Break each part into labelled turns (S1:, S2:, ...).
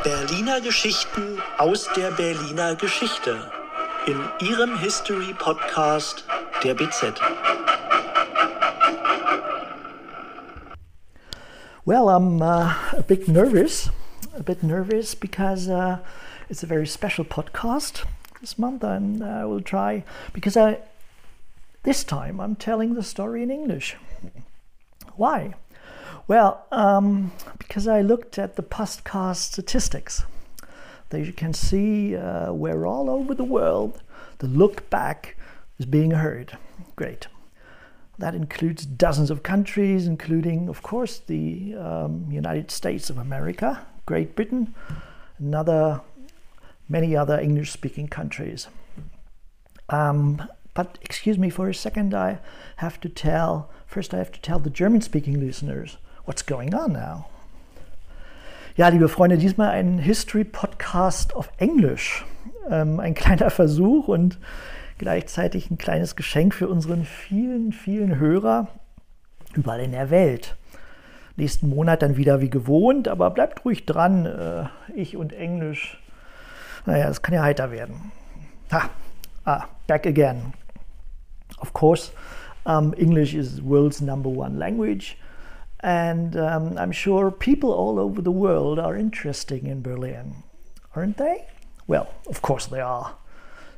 S1: Berliner Geschichten aus der Berliner Geschichte in Ihrem History-Podcast der BZ.
S2: Well, I'm a bit nervous because it's a very special podcast this month, and I will try, because this time I'm telling the story in English. Why? Well, because I looked at the podcast statistics. There you can see where all over the world the look back is being heard. Great. That includes dozens of countries, including, of course, the United States of America, Great Britain, and many other English-speaking countries. But excuse me for a second, I have to tell the German-speaking listeners what's going on now. Ja, liebe Freunde, diesmal ein History-Podcast auf Englisch. Ein kleiner Versuch und gleichzeitig ein kleines Geschenk für unseren vielen, vielen Hörer überall in der Welt. Nächsten Monat dann wieder wie gewohnt, aber bleibt ruhig dran. Ich und Englisch, naja, das kann ja heiter werden. Back again. Of course, English is the world's #1 language. And I'm sure people all over the world are interested in Berlin, aren't they? Well, of course they are.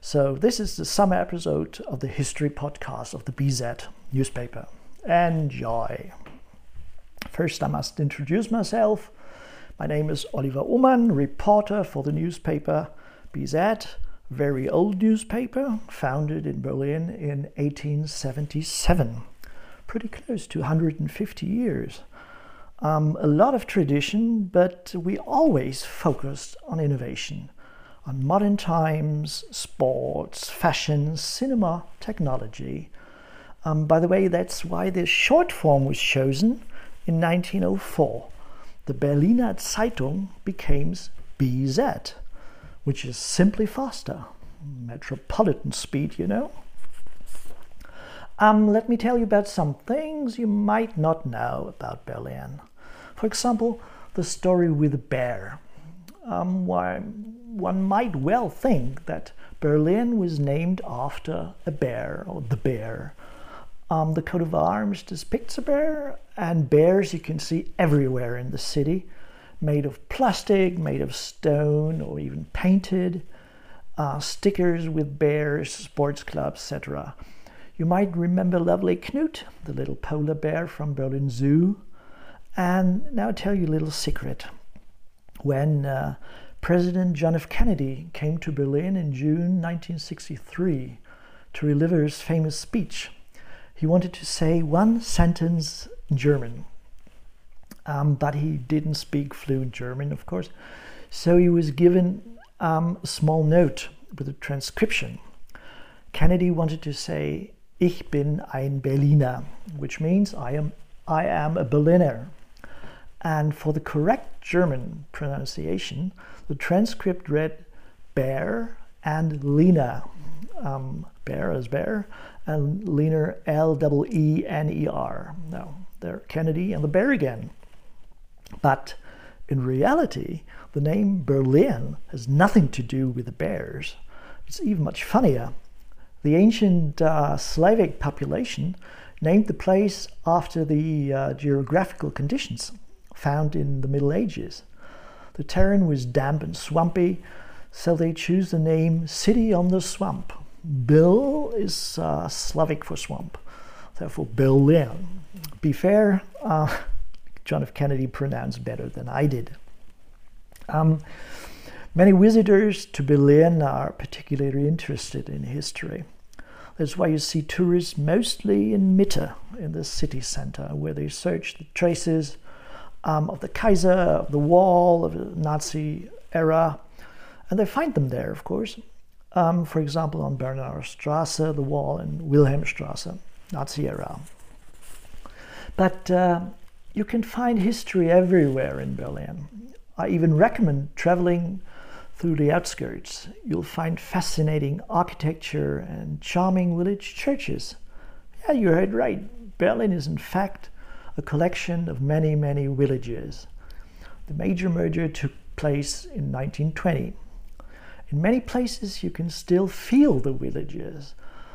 S2: So this is the summer episode of the History Podcast of the BZ newspaper. Enjoy. First, I must introduce myself. My name is Oliver Ullmann, reporter for the newspaper BZ, very old newspaper, founded in Berlin in 1877. Pretty close to 150 years. A lot of tradition, but we always focused on innovation, on modern times, sports, fashion, cinema, technology. By the way, that's why this short form was chosen in 1904. The Berliner Zeitung becomes BZ, which is simply faster. Metropolitan speed, you know. Let me tell you about some things you might not know about Berlin. For example, the story with the bear. One might well think that Berlin was named after a bear, or the bear. The coat of arms depicts a bear, and bears you can see everywhere in the city, made of plastic, made of stone, or even painted. Stickers with bears, sports clubs, etc. You might remember lovely Knut, the little polar bear from Berlin Zoo. And now I'll tell you a little secret. When President John F. Kennedy came to Berlin in June 1963 to deliver his famous speech, he wanted to say one sentence in German. But he didn't speak fluent German, of course. So he was given a small note with a transcription. Kennedy wanted to say, "Ich bin ein Berliner," which means I am a Berliner. And for the correct German pronunciation, the transcript read Bear and Lena. Bear as bear, and Leaner L-E-E-N-E-R. Now, they're Kennedy and the bear again. But in reality, the name Berlin has nothing to do with the bears. It's even much funnier. The ancient Slavic population named the place after the geographical conditions found in the Middle Ages. The terrain was damp and swampy, so they choose the name City on the Swamp. Bil is Slavic for swamp, therefore Berlin. Be fair, John F. Kennedy pronounced better than I did. Many visitors to Berlin are particularly interested in history. That's why you see tourists mostly in Mitte, in the city center, where they search the traces of the Kaiser, of the wall, of the Nazi era. And they find them there, of course. For example, on Bernauer Straße, the wall, and Wilhelmstraße, Nazi era. But you can find history everywhere in Berlin. I even recommend traveling through the outskirts. You'll find fascinating architecture and charming village churches. Yeah, you heard right. Berlin is in fact a collection of many, many villages. The major merger took place in 1920. In many places you can still feel the villages.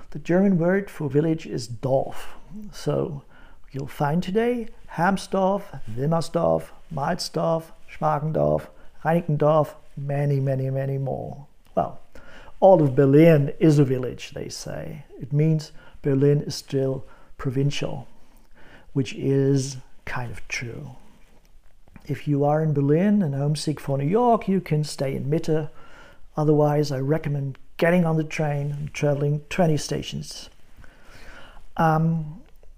S2: The German word for village is Dorf. So you'll find today Hermsdorf, Wilmersdorf, Mahlsdorf, Schmargendorf, Reinickendorf, many more. Well, all of Berlin is a village, they say. It means Berlin is still provincial, which is kind of true. If you are in Berlin and homesick for New York, you can stay in Mitte. Otherwise, I recommend getting on the train and traveling 20 stations.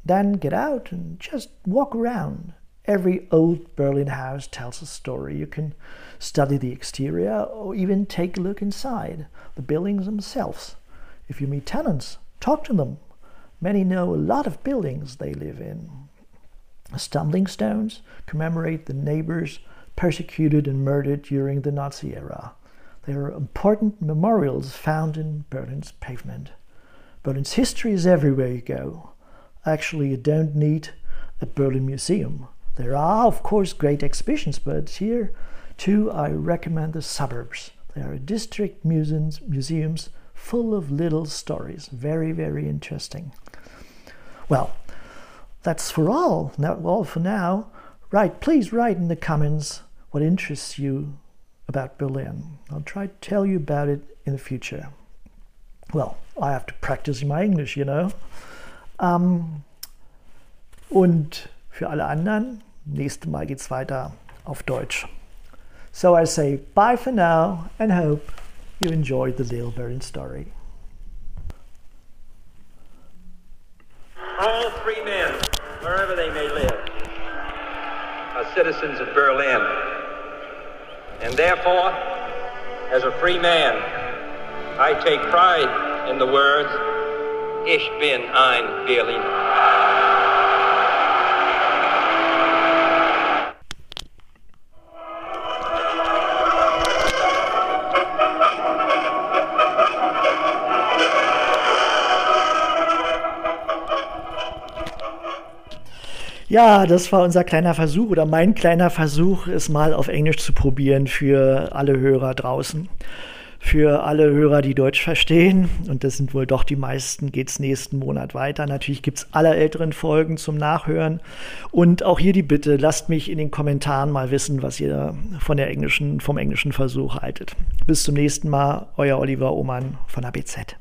S2: Then get out and just walk around. Every old Berlin house tells a story. You can study the exterior or even take a look inside the buildings themselves. If you meet tenants, talk to them. Many know a lot of buildings they live in. Stumbling stones commemorate the neighbors persecuted and murdered during the Nazi era. They are important memorials found in Berlin's pavement. Berlin's history is everywhere you go. Actually, you don't need a Berlin museum. There are, of course, great exhibitions, but here, too, I recommend the suburbs. There are district museums full of little stories. Very interesting. Well, that's for all. Not all for now. Please write in the comments what interests you about Berlin. I'll try to tell you about it in the future. Well, I have to practice my English, you know. Und für alle anderen, nächstes Mal geht's weiter auf Deutsch. So I say bye for now and hope you enjoyed the little Berlin story.
S3: All free men, wherever they may live, are citizens of Berlin. And therefore, as a free man, I take pride in the words, Ich bin ein Berliner.
S2: Ja, das war unser kleiner Versuch oder mein kleiner Versuch, es mal auf Englisch zu probieren für alle Hörer draußen. Für alle Hörer, die Deutsch verstehen, und das sind wohl doch die meisten, geht es nächsten Monat weiter. Natürlich gibt es alle älteren Folgen zum Nachhören. Und auch hier die Bitte, lasst mich in den Kommentaren mal wissen, was ihr vom englischen Versuch haltet. Bis zum nächsten Mal, euer Oliver Ohmann von ABZ.